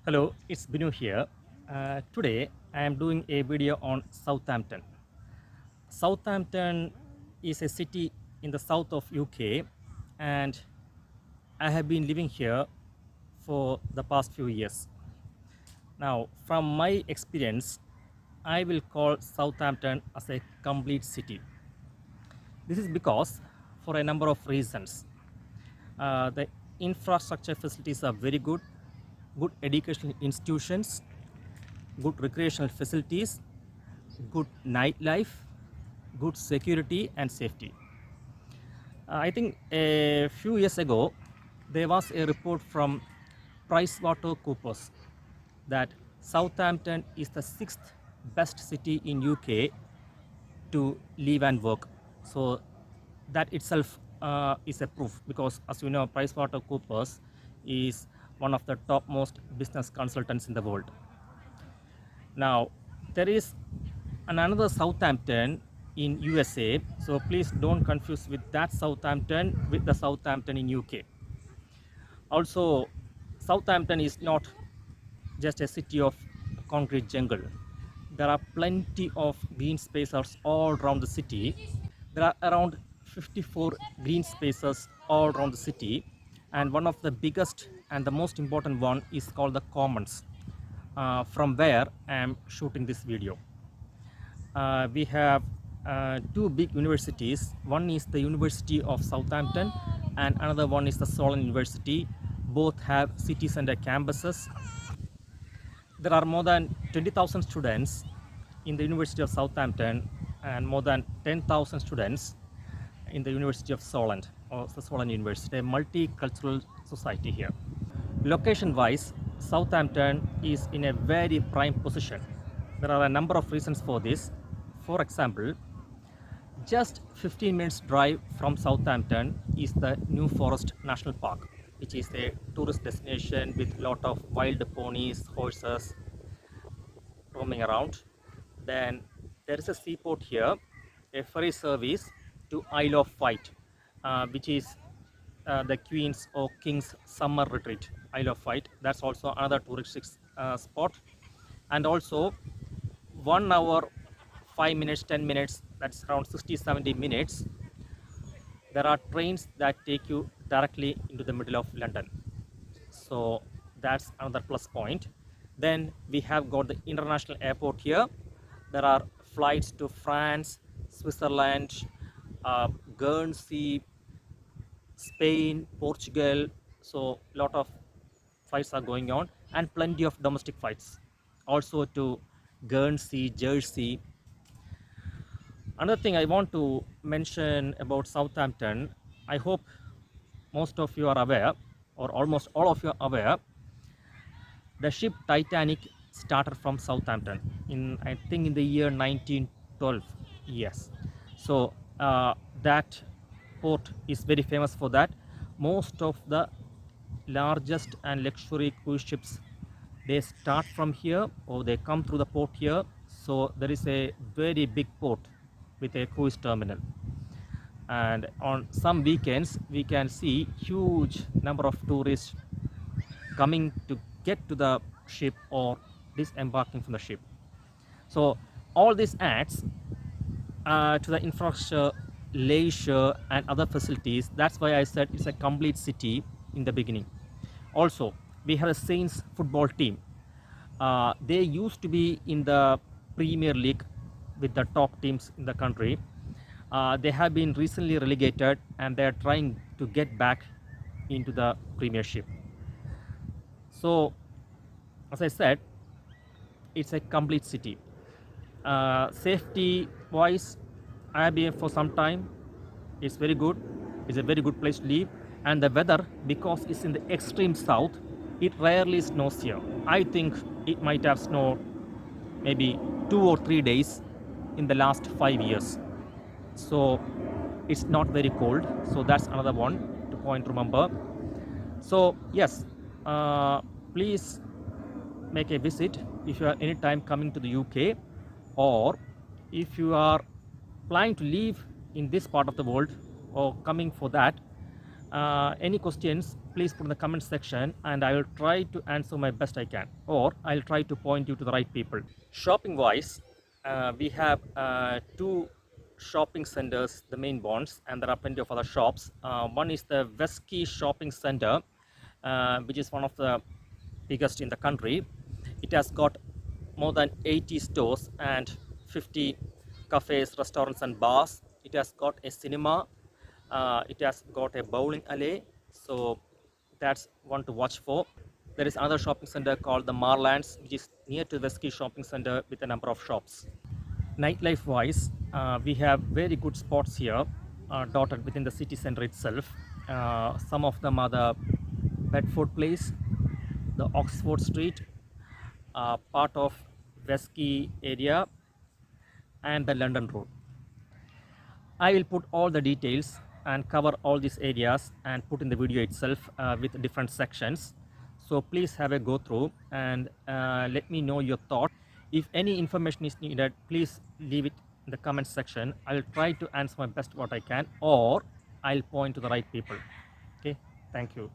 Hello, it's Binu here. Today I am doing a video on Southampton. Southampton is a city in the south of UK and I have been living here for the past few years. Now, from my experience, I will call Southampton as a complete city. This is because for a number of reasons. The infrastructure facilities are very good, good educational institutions, good recreational facilities, good nightlife, good security and safety. I think a few years ago, there was a report from PricewaterhouseCoopers that Southampton is the sixth best city in UK to live and work. So that itself is a proof because, as you know, PricewaterhouseCoopers is one of the topmost business consultants in the world. Now, there is another Southampton in USA, so please don't confuse with that Southampton with the Southampton in UK. Also, Southampton is not just a city of concrete jungle. There are plenty of green spaces all around the city. There are around 54 green spaces all around the city, and one of the biggest and the most important one is called the Commons, from where I am shooting this video. We have two big universities. One is the University of Southampton and another one is the Solent University. Both have city center campuses. There are more than 20,000 students in the University of Southampton and more than 10,000 students in the University of Solent, or the Solent University, a multicultural society here. Location wise, Southampton is in a very prime position. There are a number of reasons for this. For example, just 15 minutes drive from Southampton is the New Forest National Park, which is a tourist destination with a lot of wild ponies, horses roaming around. Then there is a seaport here, a ferry service to Isle of Wight, which is the Queen's or King's summer retreat, Isle of Wight. That's also another touristic spot. And also 1 hour, 5 minutes, 10 minutes, that's around 60-70 minutes. There are trains that take you directly into the middle of London. So that's another plus point. Then we have got the international airport here. There are flights to France, Switzerland, Guernsey, Spain, Portugal. So a lot of flights are going on and plenty of domestic flights also to Guernsey, Jersey. Another thing I want to mention about Southampton, I hope most of you are aware, or almost all of you are aware, the ship Titanic started from Southampton in, I think, in the year 1912. Yes. So that port is very famous for that. Most of the largest and luxury cruise ships, they start from here or they come through the port here. So there is a very big port with a cruise terminal, and on some weekends we can see huge number of tourists coming to get to the ship or disembarking from the ship. So all this adds to the infrastructure, leisure and other facilities. That's why I said it's a complete city in the beginning. Also, we have a Saints football team. They used to be in the Premier League with the top teams in the country. They have been recently relegated and they are trying to get back into the Premiership. So, as I said, it's a complete city. Safety wise, I have been here for some time. It's very good. It's a very good place to live. And the weather, because it's in the extreme south, it rarely snows here. I think it might have snowed maybe 2 or 3 days in the last 5 years. So it's not very cold. So that's another one to point to remember. So yes, please make a visit if you are anytime coming to the UK, or if you are planning to live in this part of the world or coming for that, Any questions, please put in the comment section and I will try to answer my best I can, or I'll try to point you to the right people. Shopping wise, we have two shopping centers, the main ones, and there are plenty of other shops. One is the Westquay Shopping Center, which is one of the biggest in the country. It has got more than 80 stores and 50 cafes, restaurants and bars. It has got a cinema. It has got a bowling alley. So that's one to watch for. There is another shopping center called the Marlands, which is near to Westquay Shopping Center with a number of shops. Nightlife wise, we have very good spots here dotted within the city center itself. Some of them are the Bedford Place, the Oxford Street, part of Westquay area, and the London Road. I will put all the details and cover all these areas and put in the video itself with different sections. So please have a go through and let me know your thoughts. If any information is needed, please leave it in the comment section. I'll try to answer my best what I can, or I'll point to the right people. Okay, thank you.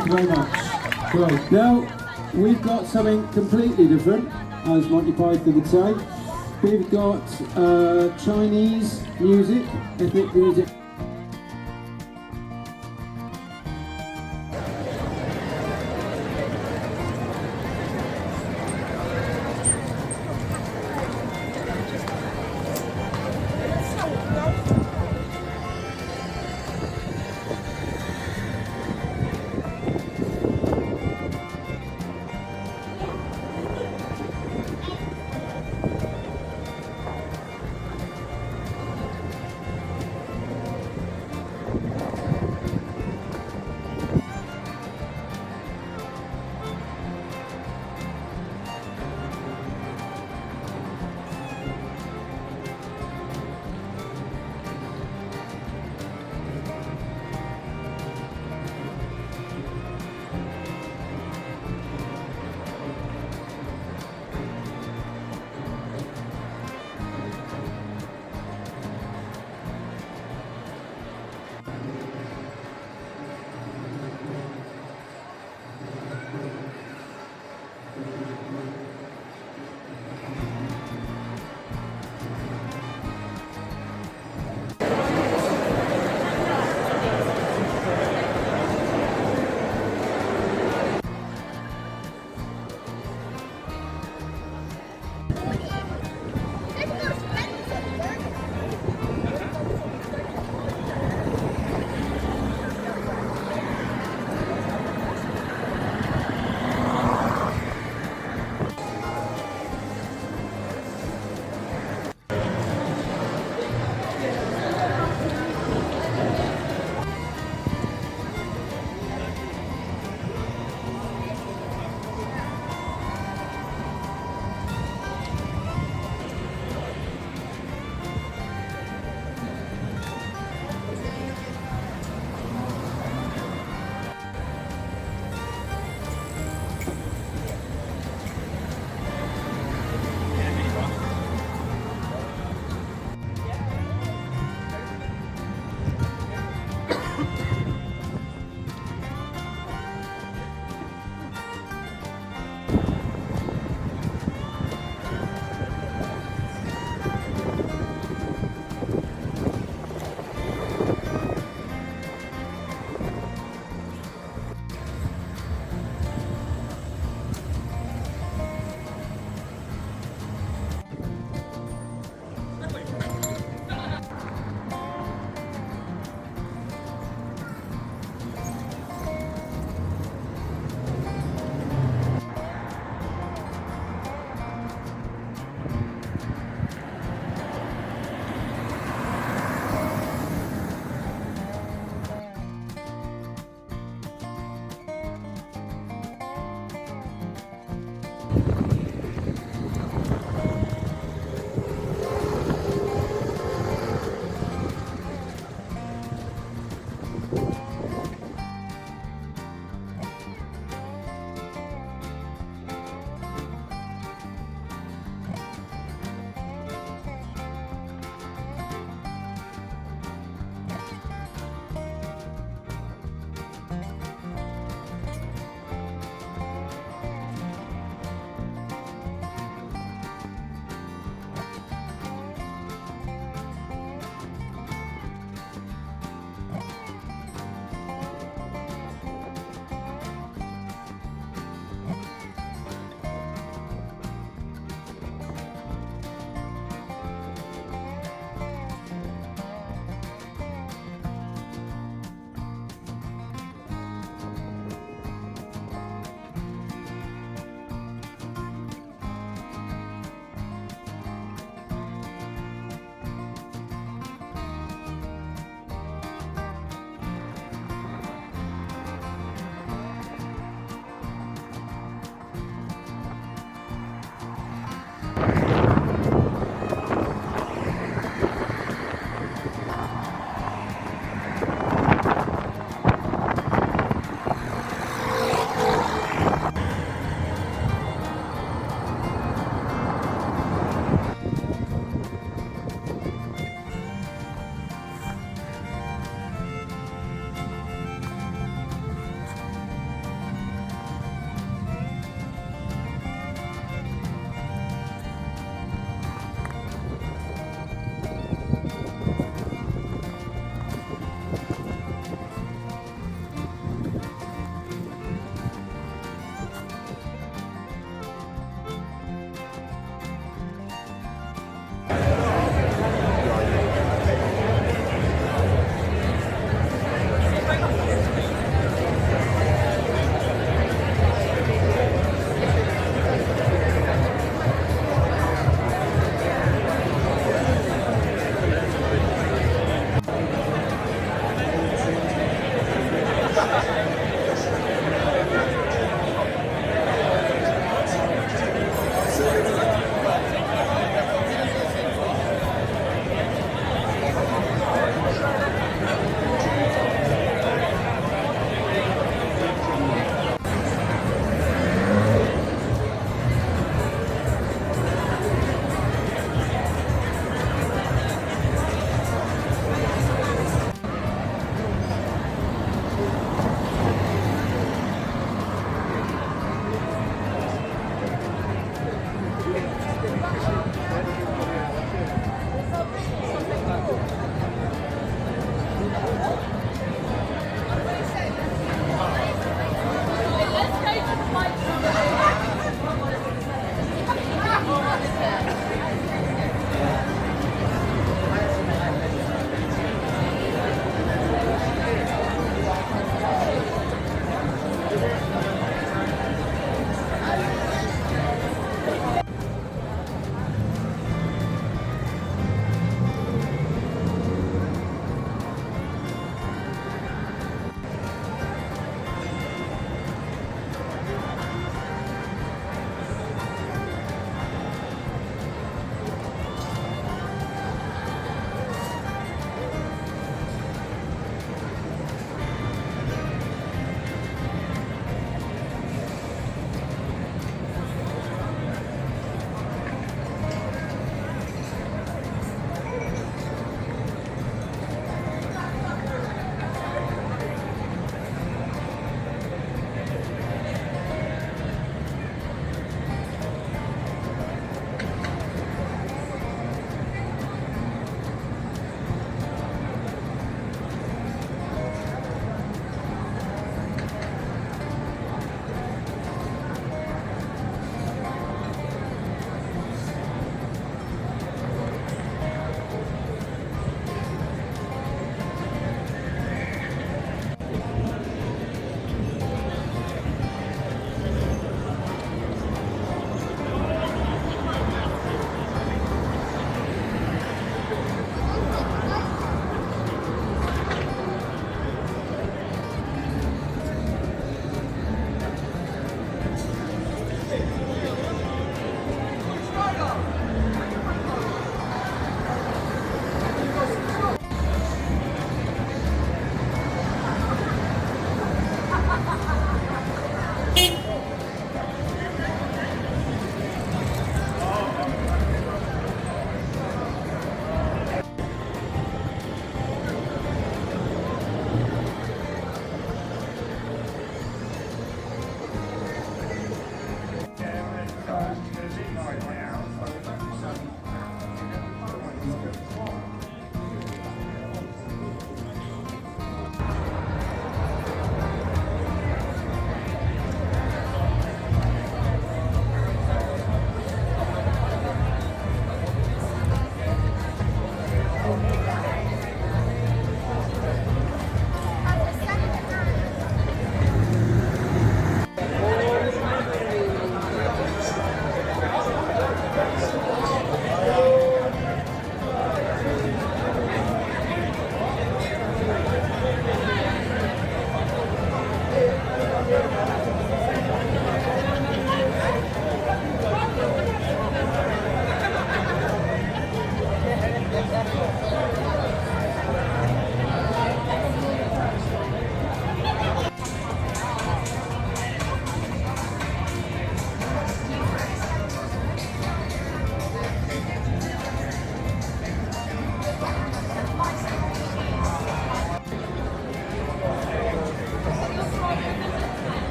Thank you very much. Right, now we've got something completely different, as Monty Python would say. We've got Chinese music, ethnic music.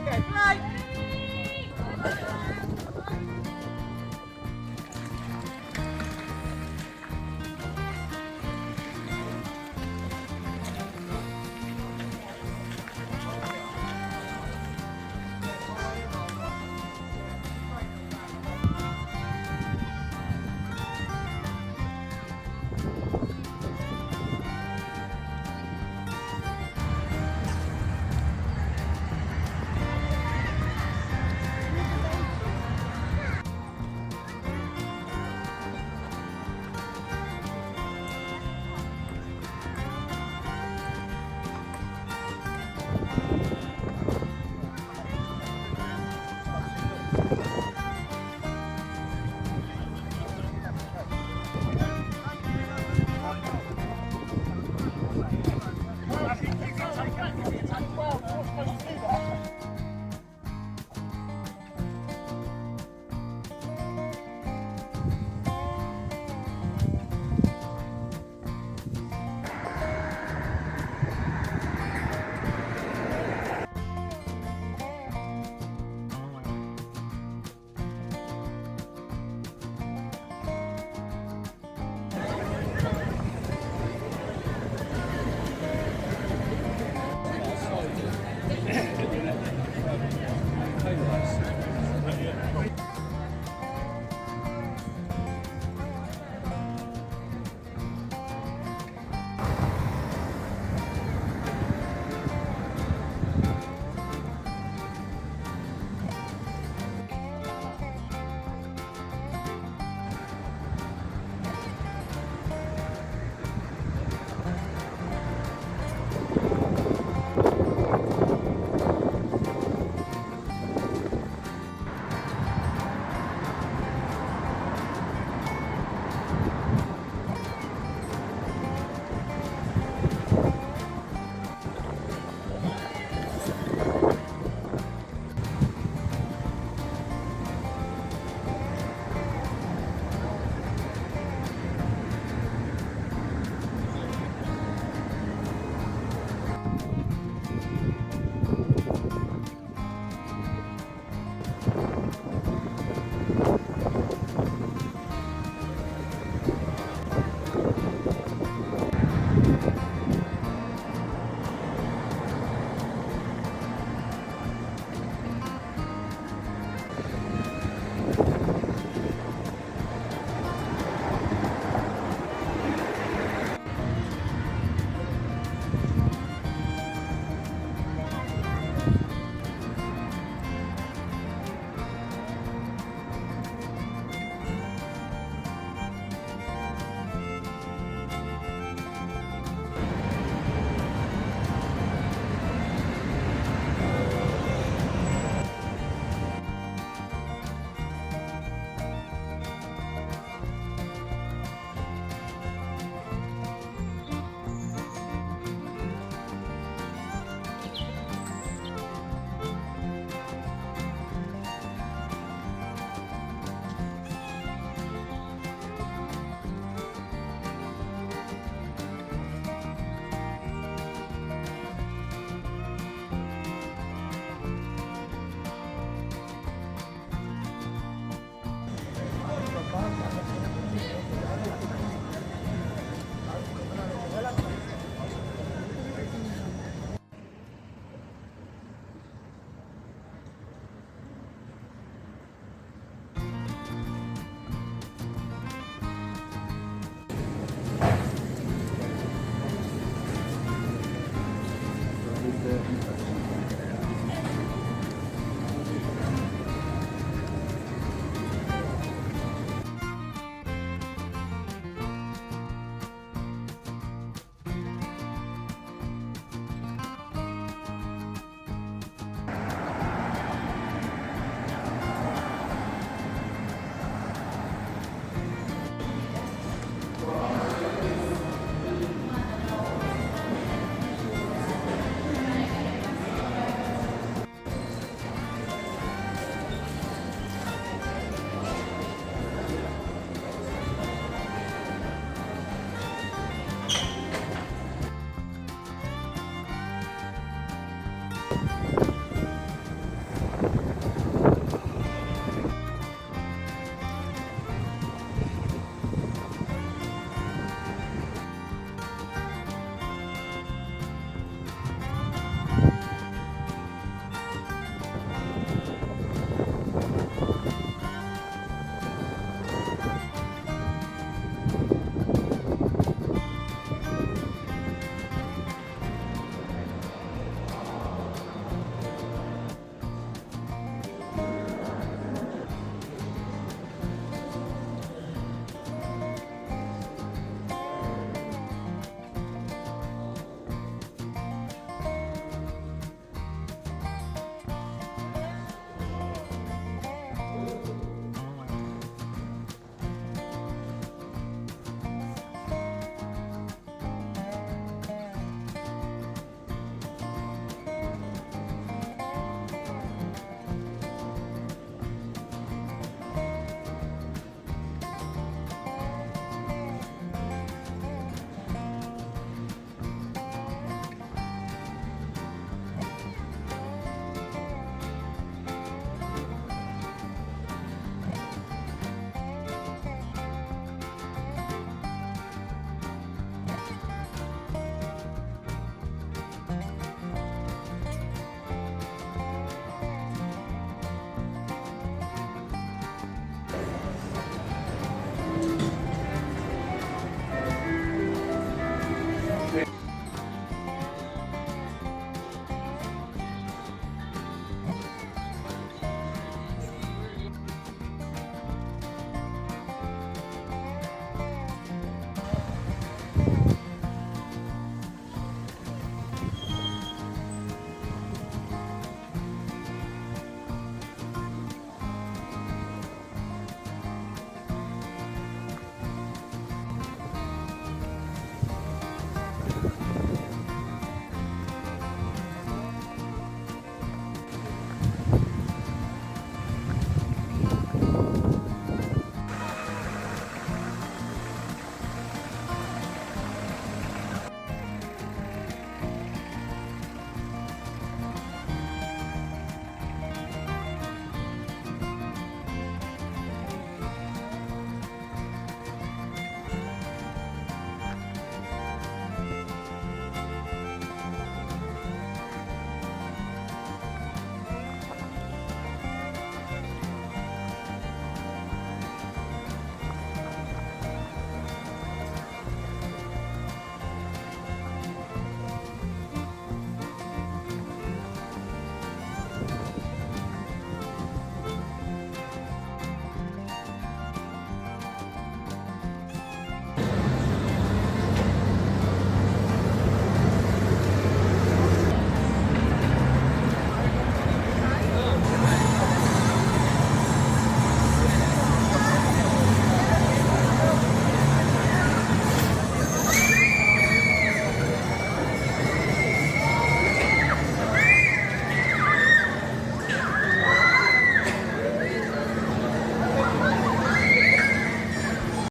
Okay, fly!